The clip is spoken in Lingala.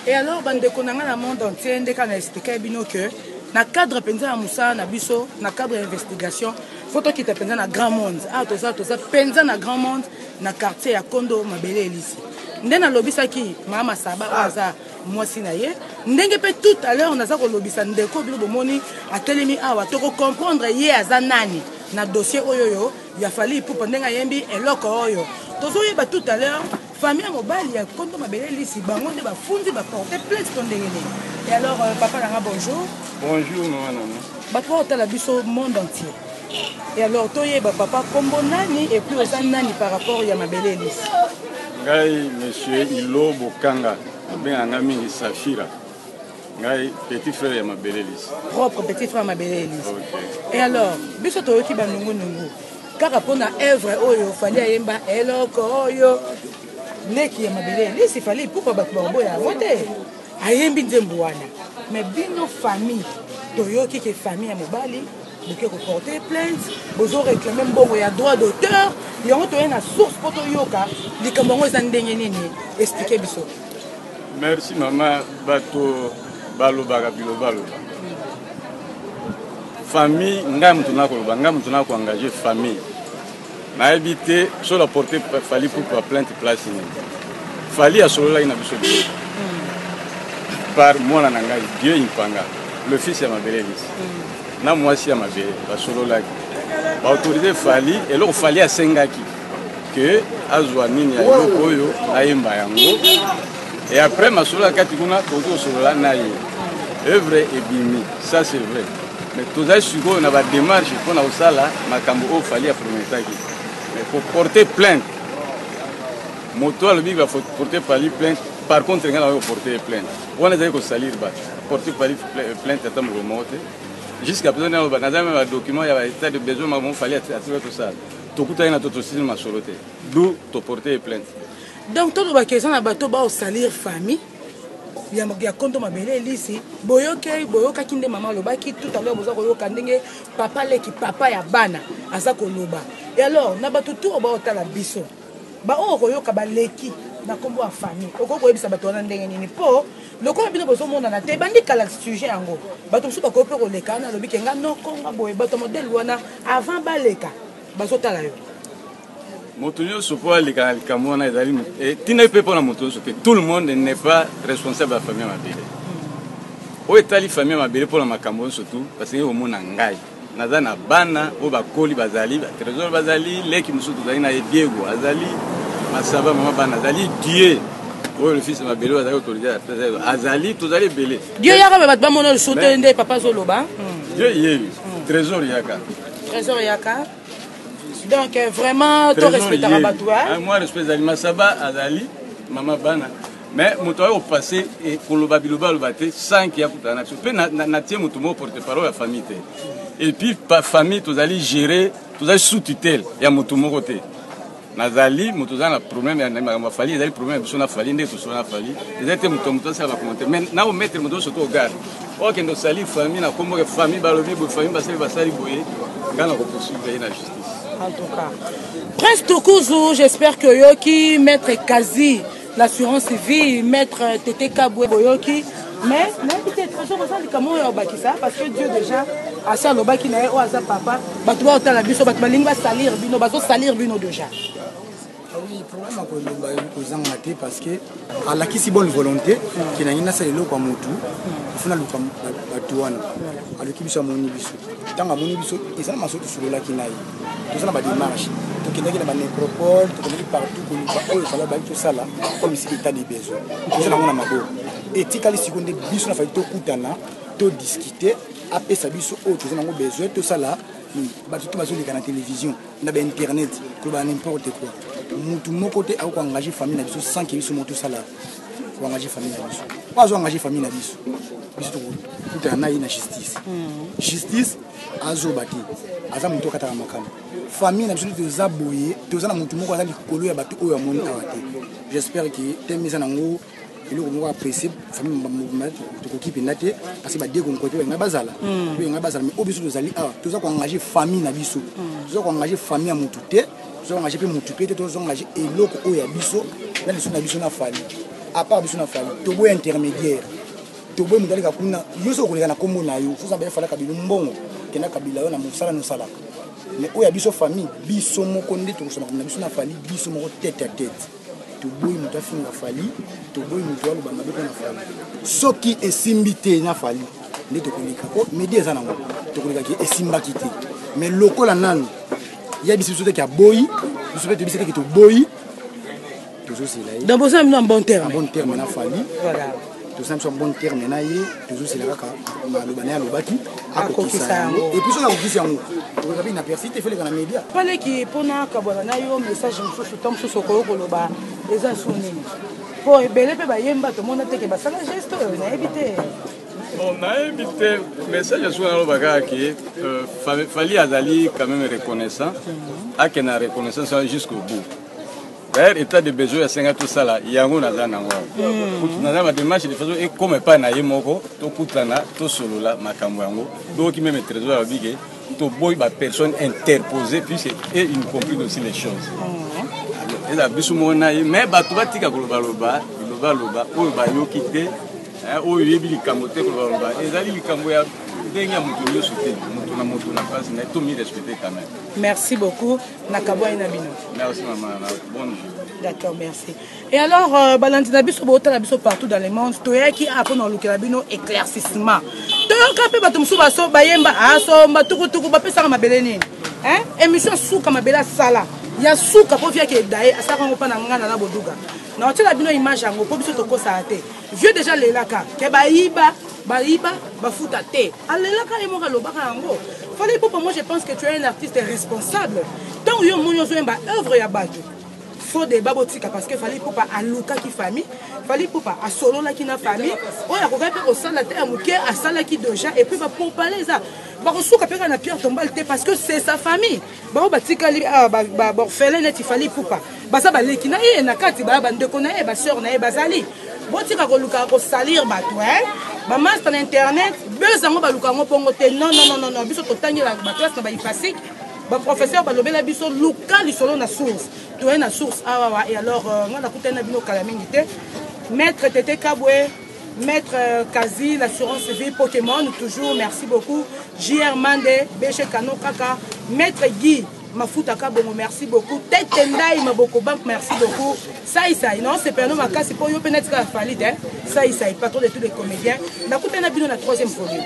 Et alors, bande de konanga na monde entier, ndé kana expliquer bino que na cadre penza na musa na biso, na cadre d'investigation, photo qui te penza na grand monde. Ah tout ça penza na grand monde na quartier ya Kondo Mabele Elisi. Ndé na lobisa ki mama Saba aza mwasi na ye. Ndenge pe tout à l'heure on a ça ko lobisa ndeko bilo bomoni atelemi awa to ko comprendre ye aza nani na dossier oyoyo ya fali pour ndenga yembi eloko oyo. Tozoyeba tout à l'heure famille mobile ya Kondo Mabele Elisi bango nde ba fundi ba porter plainte to ndengene. Et alors papa nanga bonjour. Bonjour maman. Ba toi otala biso monde entier. Et alors toyeba papa kombo nani et puis oza nani par rapport ya Mabele Elisi. Ngai monsieur Ilo Bokanga ben mingi Safira. Ngai petit frère ya Mabele Elisi. Propre petit frère Mabele Elisi. Okay. Et alors biso toyoki ba nungu kaka pona œuvre oyo fali ayemba eloko oyo neki ya Mabele Elisi fali pourquoi ba boya wote ayembi nzembo wana mais bino famille toyoki ke famille ya mobali boke ko porter plainte bozo réclamer mbongo ya droit d'auteur yango toye na source poto yoka likambo ngo eza ndenge nini expliquer biso. Merci maman bato baloba baloba. Famille ngam tuna koloba ngam tuna ko engager famille. Na habité sur la portée fali pour plainte place ni. Fali a solo la ina biso. Par moi na ngai Dieu impanga le fils ya Mabele Elisi. Na mwasi ya Mabele ba solo la. Ba autorité fali et lo fali a sengaki que azwa nini ya oyo ayemba yango. Et après ma solo la kati kuna toto solo la na ye. Œuvre et bimi, ça c'est vrai. Mais tout ça suko na ba démarche pour na osala makambo o fali a prometaki. Mais pour porter plainte. Moto a le va porter plainte. Par contre, il va porter plainte. On a dit que salir va porter plainte à ta moté. Jusqu'à présent, on a même un document, il y a un état de besoin, mais il fallait attirer tout ça. Tout le monde a tout aussi ma soloté. D'où te porter plainte. Donc, tout le question à bateau va salir famille. Il y a Kondo Mabele Elisi. Boyoka kinde maman lobaki tout à l'heure boza koyoka ndenge papa leki papa ya bana azako loba. Et alors, na bato tout ba otala biso. Ba o koyoka ba leki na kombo a famille. Oko koyebisa bato wana ndenge nini po lokola bino bozo mona na te bandi kala sujet yango. Bato so ba ko pe ko leka na lobi kenga no konga boye bato modèle wana avant ba leka. Bazo tala yo. Motonio sopo alika kamona ezali et tina pe pour la moto sopo tout le monde n'est pas responsable de la famille Mabele. O etali famille Mabele pour la makambo surtout parce que au mona ngai nazana bana o bakoli bazali trésor bazali leki musutu zali na Diego azali masaba mama bana azali Dieu o le fils de Mabele azali autorisé azali tozali belé Dieu yaka ba bat mona le sote ndé papa zoloba Dieu yebi trésor yaka. Donc vraiment tout respect à Batoua. Moi respect à Masaba Azali Mama Bana. Mais mon travail au passé et pour le babiloba le baté sans qu'il y a pour nation. Peu natie mon tomo porte-parole à famille. Et puis par famille tous allez gérer tous allez sous tutelle et à mon tomo côté. Nazali mon tous a problème et ma famille ils ont problème sur la famille ne sur la famille. Ils étaient mon tomo ça va commenter. Mais na au mettre mon dos surtout au garde. OK nos sali famille na comme famille balobi famille basali boyer ngana ko poursuivre la justice. En tout cas, Prince Tokuzu, j'espère que Yoki, maître Kazi, l'assurance civile, maître Tété Kaboué Boyoki, mais peut-être parce que Dieu déjà a ça le baki na oaza papa, batwa otala biso batma lingba salir bino bazo salir bino déjà. Oui, problème à cause parce que à la qui si bonne volonté qui n'a rien à salir comme mutu, il faut na luka batuana. À l'équipe sur mon ibiso. Tant à mon ibiso, ils ont ma sorte sur le lac qui n'a tout ça n'a démarche. Tout qui n'a pas nécropole, tout qui partout pour nous faire la tout ça là, comme si état des besoins. Tout ça n'a pas mabo. Et tikali seconde biso na fait tout kutana, tout discuter, après ça biso tout ça n'a pas besoin, tout ça là. Tout va sur la télévision, on a internet, n'importe quoi. Mon côté a engagé famille sans qu'il soit tout ça là. Pour engager famille pas engager famille tout est en justice. Justice azobati azamuto kataka makam. Famille na biso to aboyé, to za na mutu moko azali kolo ya bato oyo amoni awate. J'espère que temisa nango ilo ko apprécier famille mouvement to kokipe ndate parce que ba dego ko to nga bazala. Ko nga bazala mais obiso to zali a to za ko engager famille na biso. To za ko engager famille ya mutu te, to za ko engager pe mutu pe to za ko engager eloko oyo ya biso na liso na biso na fali. à part biso na fali tobo intermédiaire tobo mudali ka kuna yoso ko na kombo na yo so ça fala kabila mbongo kena kabila yo na musala no sala mais oya biso famille biso moko nde to soma na biso na fali biso moko tête à tête tobo muta finga fali tobo muto lo banga biko na fali soki esimbité na fali nde to kolika ko medi eza nango to kolika ki esimbaki te mais lokola nanu ya biso te ki aboyi biso te biso te ki to boyi toujours c'est là dans besoin en bon terme na fali voilà tout ça en bon terme na ye toujours c'est là ka malobana lobaki akokisa et puis ça akokisa yango to ka bina persiste fait les médias pale ki pona kabona na yo message msusu tom susu ko loba eza soni po ebele pe bayemba to mona te ke basala geste na éviter on a évité message sur le bagage qui fallait azali quand même reconnaissant à qu'il a reconnaissance jusqu'au bout. D'ailleurs, état de besoin à 50 tout ça là, il y a un azan en haut. Nous avons ma démarche de façon et comme pas na yemoko, to kutana, to solo là, makamwango, donc qui même trésor à biguer, to boy ba personne interposée puis et il comprend aussi les choses. Et la bisu mona mais ba to batika globaloba, globaloba, o ba yo quitter. Oh, il y a des camotes qui vont là. Et là, les camotes, il y a des gens qui sont respectés quand même. Merci beaucoup, Nakabo et Nabino. Merci, maman. Bonne journée. D'accord, merci. Et alors, Valentina Biso, partout dans le monde, tu es qui a appris dans le Nabino éclaircissement. Tu as appris à Tumsu Baso, Bayemba, Aso, Matukutuku, Bapesa Mabeleni. Émission Souka Mabela Sala. Il y a Souka pour faire que d'ailleurs, ça ne va pas dans Boduga. Non, tu as une image en gros, tu as vieux déjà les laka, que baïba, bafuta te. Allez laka et moi le baka en gros. Fallait pour moi, je pense que tu es un artiste responsable. Tant que mon œuvre ya batu. Faut des babotika parce que fallait pour pas à Luka qui famille, fallait pour pas à Solo là qui na famille. Oh ya regarde au sala te amuke à sala qui déjà et puis va pour parler ça. Ba resuka pe na pierre tombale te parce que c'est sa famille. Ba batika li ba orphelin net il fallait pour pas. Basa baleki na ye na kati ba ndeko na ye ba sœur na ye bazali botika ko luka ko salir bato ba master na internet bezango ba luka ngo pongo te non biso to tangela ba classe na ba ifasik ba professeur ba lobela biso luka li solo na source to na source awa et alors ngana kutana bino kala mingi te maître Tete Kabwe maître Kazi l'assurance vie Pokémon toujours merci beaucoup JR Mande Beche Kano Kaka maître Guy Mafuta Kabongo, merci beaucoup. Tetendai Maboko Bank, merci beaucoup. Ça, non, c'est pas un homme à casser pour y pénétrer la falide. Ça, patron de tous les comédiens. N'a coupé un abîme la troisième folie.